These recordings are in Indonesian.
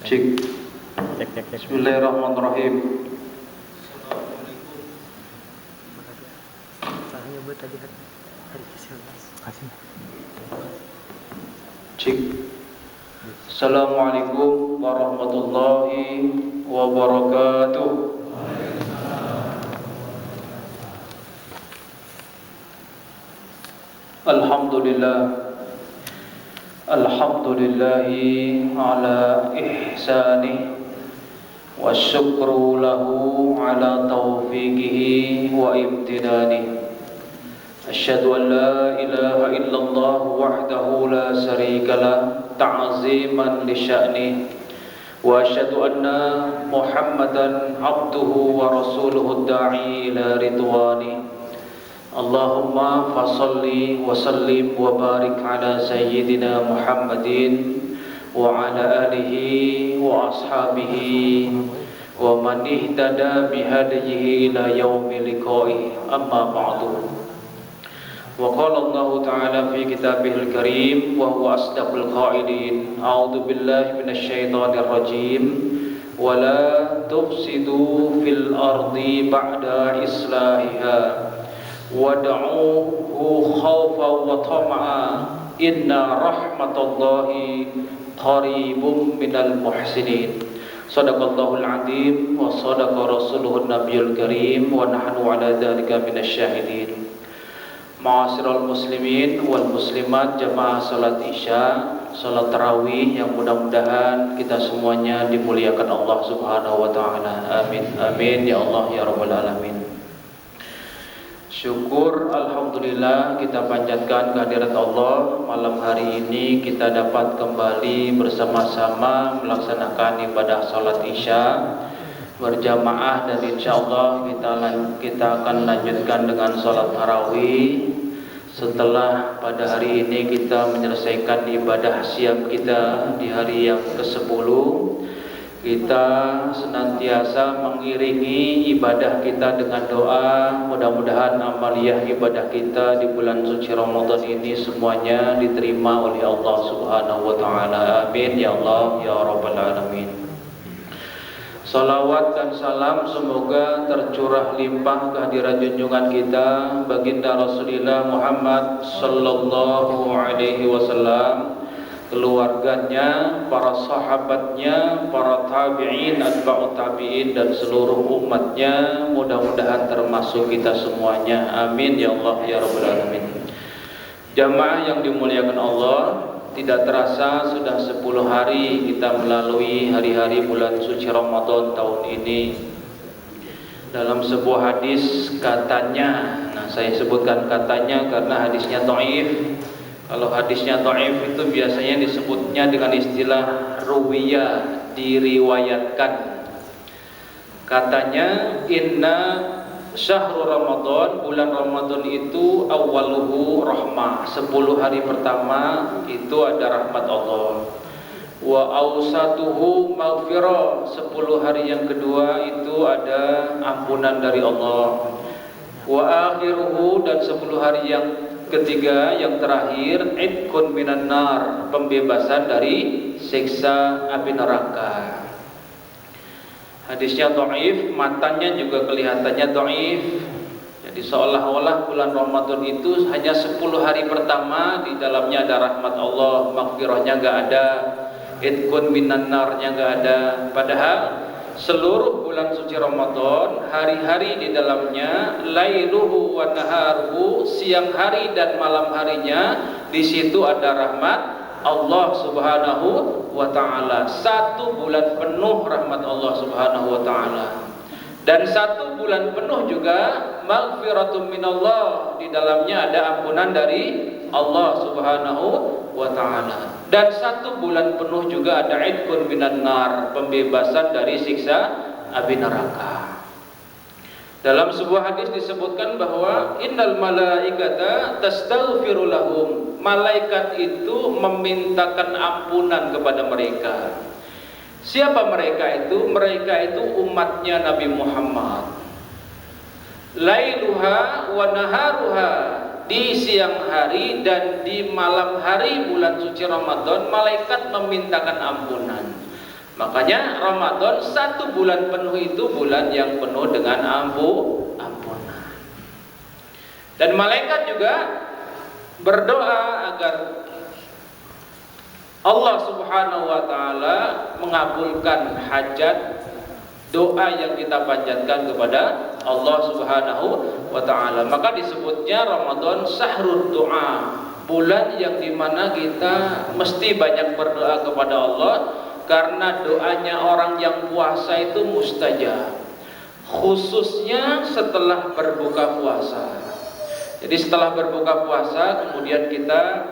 Cek. Bismillahirrahmanirrahim. Cek. Assalamualaikum warahmatullahi wabarakatuh. Alhamdulillah. Alhamdulillahi ala ihsanih wa syukru lahu ala taufiqihi wa imtinanih. Asyhadu an la ilaha illallah wahdahu la syarika lah ta'ziman li sya'nih wa asyhadu anna Muhammadan abduhu wa rasuluhu da'i ila ridwanih. Allahumma fasalli wa sallim wa barik ala sayyidina Muhammadin wa ala alihi wa ashabihi wa man ihtada bihadihi ila yaumi liqa'i, amma ba'du. Wa qala Allah ta'ala fi kitabihil karim wa huwa asdaqul qailin, a'udzu billahi minasy syaithanir rajim, wa la tufsidu fil ardi ba'da islahiha wad'uhu khawfan wa tama'an inna rahmatallahi qaribum minal muhsinin. Shadaqallahul azim wa shadaqa rasuluhun nabiyul karim wa nahnu ala dzalika minasyahidin. Ma'asyiral muslimin wal muslimat, jamaah salat isya, salat tarawih yang mudah-mudahan kita semuanya dimuliakan Allah Subhanahu wa taala. Amin amin ya Allah ya rabbal alamin. Syukur alhamdulillah kita panjatkan kehadirat Allah. Malam hari ini kita dapat kembali bersama-sama melaksanakan ibadah salat isya berjamaah, dan insyaallah kita akan lanjutkan dengan salat tarawih setelah pada hari ini kita menyelesaikan ibadah siang kita di hari yang ke-10. Kita senantiasa mengiringi ibadah kita dengan doa. Mudah-mudahan amaliyah ibadah kita di bulan suci Ramadan ini semuanya diterima oleh Allah Subhanahu wa taala. Amin ya Allah ya rabbal alamin. Salawat dan salam semoga tercurah limpah kehadiran junjungan kita baginda Rasulullah Muhammad sallallahu alaihi wasallam, keluarganya, para sahabatnya, para tabi'in, atba'ut tabi'in, dan seluruh umatnya. Mudah-mudahan termasuk kita semuanya. Amin ya Allah ya rabbal alamin. Jamaah yang dimuliakan Allah, tidak terasa sudah 10 hari kita melalui hari-hari bulan suci Ramadan tahun ini. Dalam sebuah hadis katanya, saya sebutkan katanya karena hadisnya dhaif. Kalau hadisnya dhaif itu biasanya disebutnya dengan istilah ruwiyah, diriwayatkan. Katanya, inna syahrul Ramadan, bulan Ramadan itu awwaluhu rahmah, 10 hari pertama itu ada rahmat Allah. Wa awsatuhu maghfirah, 10 hari yang kedua itu ada ampunan dari Allah. Wa akhiruhu, dan 10 hari yang ketiga, yang terakhir, idkun minan nar, pembebasan dari siksa api neraka. Hadisnya dhaif, matanya juga kelihatannya dhaif. Jadi seolah-olah bulan Ramadan itu hanya 10 hari pertama di dalamnya ada rahmat Allah, maghfirahnya enggak ada, idkun minan narnya enggak ada. Padahal seluruh bulan suci Ramadan, hari-hari di dalamnya, lailuhu wa naharuhu, siang hari dan malam harinya, di situ ada rahmat Allah Subhanahu wa taala. 1 bulan penuh rahmat Allah Subhanahu wa taala. Dan 1 bulan penuh juga maghfiratun minallah, di dalamnya ada ampunan dari Allah Subhanahu wa taala. Dan 1 bulan penuh juga ada idkun minan nar, pembebasan dari siksa api neraka. Dalam sebuah hadis disebutkan bahwa innal malaikata tastaghfiru lahum, malaikat itu memintakan ampunan kepada mereka. Siapa mereka itu? Mereka itu umatnya Nabi Muhammad. Lailuha wa naharuha, di siang hari dan di malam hari bulan suci Ramadan malaikat memintakan ampunan. Makanya Ramadan 1 bulan penuh itu bulan yang penuh dengan ampunan. Dan malaikat juga berdoa agar Allah Subhanahu wa taala mengabulkan hajat doa yang kita panjatkan kepada Allah Subhanahu wa taala. Maka disebutnya Ramadan syahrul doa, bulan yang dimana kita mesti banyak berdoa kepada Allah, karena doanya orang yang puasa itu mustajab, khususnya setelah berbuka puasa. Jadi setelah berbuka puasa kemudian kita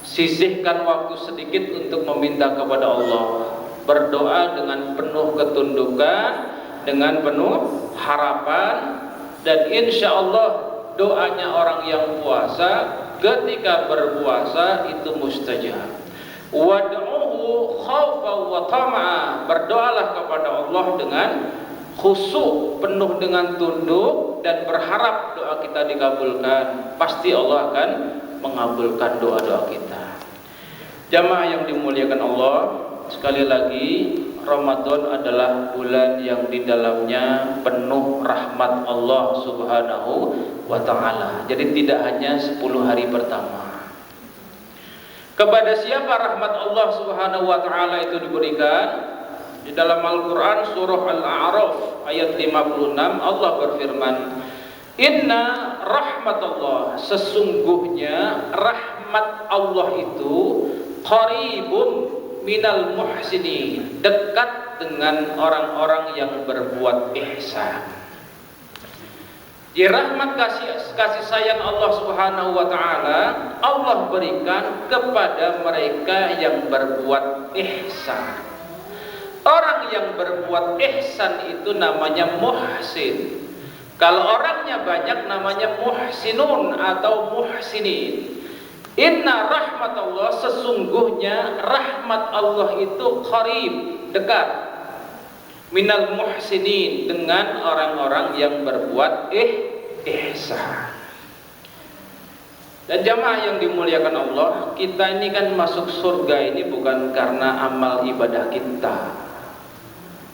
sisihkan waktu sedikit untuk meminta kepada Allah, berdoa dengan penuh ketundukan, dengan penuh harapan, dan insya Allah doanya orang yang puasa ketika berpuasa itu mustajab. Wad'uhu khawfan wa tama'a, berdoalah kepada Allah dengan khusyuk, penuh dengan tunduk dan berharap doa kita dikabulkan. Pasti Allah akan mengabulkan doa-doa kita. Jamaah yang dimuliakan Allah, sekali lagi Ramadan adalah bulan yang di dalamnya penuh rahmat Allah Subhanahu wa taala. Jadi tidak hanya 10 hari pertama. Kepada siapa rahmat Allah Subhanahu wa taala itu diberikan? Di dalam Al-Qur'an surah Al-A'raf ayat 56 Allah berfirman, "Inna rahmatullah", sesungguhnya rahmat Allah itu qaribun minal muhsinin, dekat dengan orang-orang yang berbuat ihsan. Di rahmat kasih sayang Allah Subhanahu wa taala, Allah berikan kepada mereka yang berbuat ihsan. Orang yang berbuat ihsan itu namanya muhsin. Kalau orangnya banyak namanya muhsinun atau muhsinin. Inna rahmatullah, sesungguhnya rahmat Allah itu qarib, dekat, minal muhsinin, dengan orang-orang yang berbuat ihsan. Dan jamaah yang dimuliakan Allah, kita ini kan masuk surga ini bukan karena amal ibadah kita.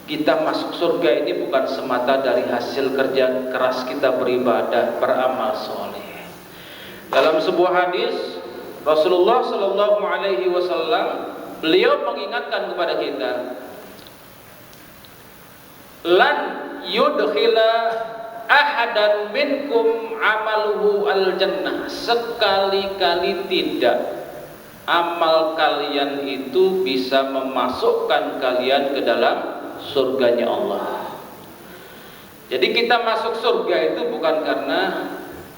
Kita masuk surga ini bukan semata dari hasil kerja keras kita beribadah, beramal soleh. Dalam sebuah hadis Rasulullah Shallallahu Alaihi Wasallam, beliau mengingatkan kepada kita, lan yudkhila ahadan minkum amaluhu al jannah, sekali-kali tidak amal kalian itu bisa memasukkan kalian ke dalam surganya Allah. Jadi kita masuk surga itu bukan karena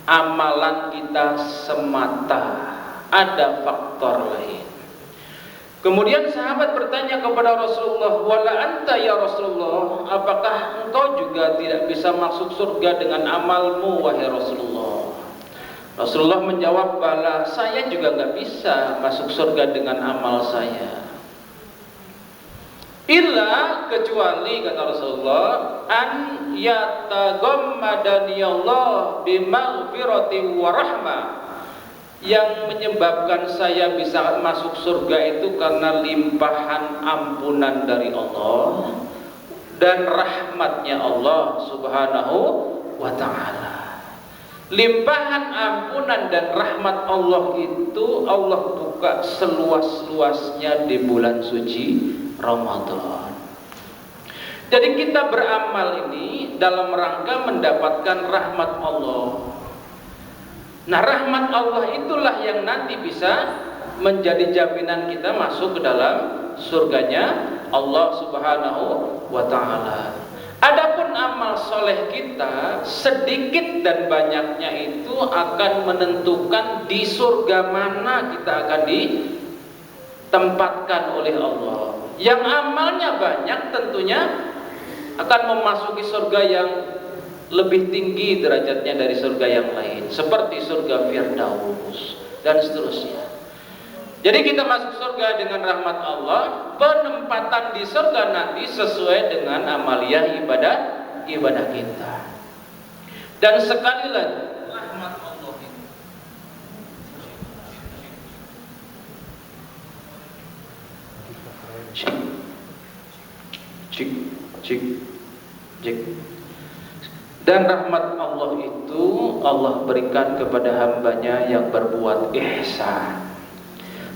amalan kita semata, ada faktor lain. Kemudian sahabat bertanya kepada Rasulullah, "Wala anta ya Rasulullah, apakah engkau juga tidak bisa masuk surga dengan amalmu wahai Rasulullah?" Rasulullah menjawab, "Bala, saya juga nggak bisa masuk surga dengan amal saya. Illa, kecuali," kata Rasulullah, "an yataghammadani Allah bimaghfirati wa rahmah." Yang menyebabkan saya bisa masuk surga itu karena limpahan ampunan dari Allah dan rahmatnya Allah Subhanahu wa ta'ala. Limpahan ampunan dan rahmat Allah itu Allah buka seluas-luasnya di bulan suci Ramadan. Jadi kita beramal ini dalam rangka mendapatkan rahmat Allah. Nah, rahmat Allah itulah yang nanti bisa menjadi jaminan kita masuk ke dalam surganya Allah Subhanahu wa ta'ala. Adapun amal soleh kita, sedikit dan banyaknya itu akan menentukan di surga mana kita akan ditempatkan oleh Allah. Yang amalnya banyak tentunya akan memasuki surga yang lebih tinggi derajatnya dari surga yang lain, seperti surga Firdaus dan seterusnya. Jadi kita masuk surga dengan rahmat Allah, penempatan di surga nanti sesuai dengan amaliyah ibadah kita. Dan sekali lagi, rahmat Allah itu Cik, cik, cik. Dan rahmat Allah itu Allah berikan kepada hambanya yang berbuat ihsan.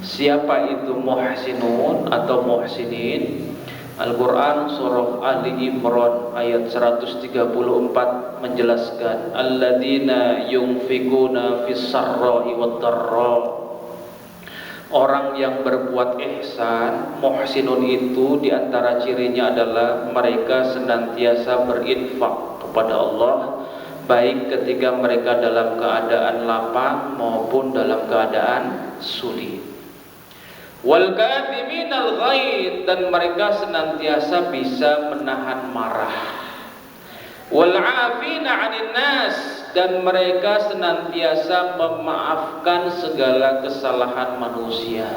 Siapa itu muhsinun atau muhsinin? Al-Quran surah Ali Imran ayat 134 menjelaskan alladzina yunfikuna fis sarra'i wad dharra. Orang yang berbuat ihsan, muhsinun itu diantara cirinya adalah mereka senantiasa berinfak kepada Allah, baik ketika mereka dalam keadaan lapang maupun dalam keadaan sulit. Wal kadhiminal ghaidh, dan mereka senantiasa bisa menahan marah. Wal 'afina 'anil nas, dan mereka senantiasa memaafkan segala kesalahan manusia.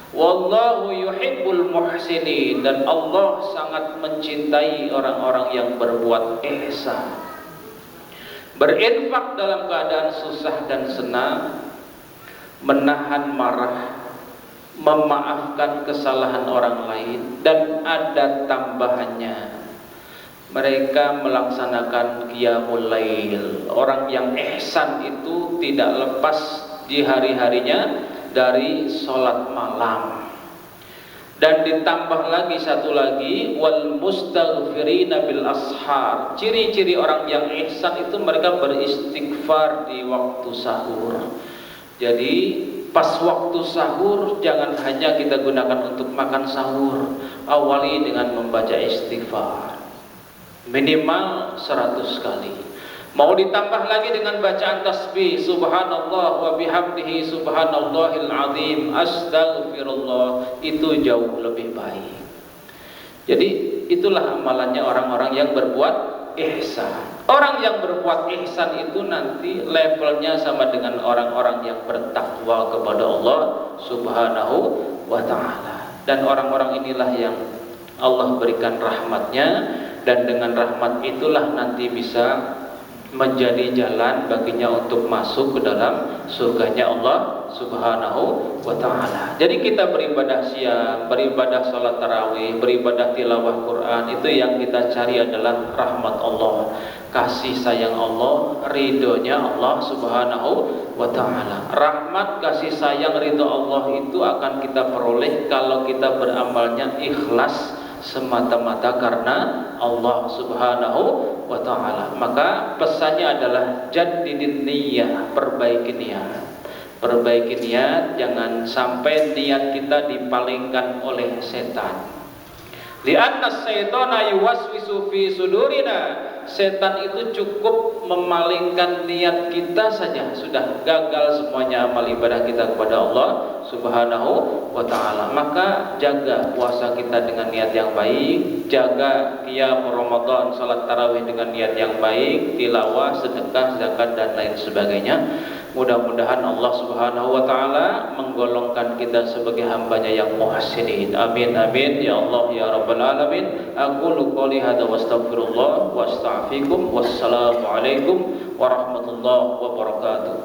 Wallahu yuhibbul muhsinin, dan Allah sangat mencintai orang-orang yang berbuat ihsan. Berinfak dalam keadaan susah dan senang, menahan marah, memaafkan kesalahan orang lain, dan ada tambahannya, mereka melaksanakan qiyamul lail. Orang yang ihsan itu tidak lepas di hari-harinya dari sholat malam. Dan ditambah lagi satu lagi, wal mustaghfirina bil ashar. Ciri-ciri orang yang ihsan itu mereka beristighfar di waktu sahur. Jadi pas waktu sahur jangan hanya kita gunakan untuk makan sahur, awali dengan membaca istighfar minimal 100 kali. Mau ditambah lagi dengan bacaan tasbih subhanallah wa bihamdihi subhanallahil azim astaghfirullah, itu jauh lebih baik. Jadi itulah amalannya orang-orang yang berbuat ihsan. Orang yang berbuat ihsan itu nanti levelnya sama dengan orang-orang yang bertakwa kepada Allah Subhanahu wa ta'ala. Dan orang-orang inilah yang Allah berikan rahmatnya, dan dengan rahmat itulah nanti bisa menjadi jalan baginya untuk masuk ke dalam surganya Allah Subhanahu wa ta'ala. Jadi kita beribadah siang, beribadah salat tarawih, beribadah tilawah Quran, itu yang kita cari adalah rahmat Allah, kasih sayang Allah, ridhonya Allah Subhanahu wa ta'ala. Rahmat, kasih sayang, ridho Allah itu akan kita peroleh kalau kita beramalnya ikhlas semata-mata karena Allah Subhanahu wa ta'ala. Maka pesannya adalah jaddidin niyyah, perbaiki niat. Perbaiki niat, jangan sampai niat kita dipalingkan oleh setan. Li'anna syaitana yuwaswisu fi sudurina. Setan itu cukup memalingkan niat kita saja, sudah gagal semuanya amal ibadah kita kepada Allah Subhanahu wa ta'ala. Maka jaga puasa kita dengan niat yang baik, jaga qiyam Ramadan, salat tarawih dengan niat yang baik, tilawah, sedekah, zakat, dan lain sebagainya. Mudah-mudahan Allah Subhanahu wa ta'ala menggolongkan kita sebagai hambanya yang muhsinin. Amin amin ya Allah ya rabbal alamin. Aqulu qouli hadza wastaghfirullah wa astaghfirukum. Wassalamu alaikum warahmatullahi wabarakatuh.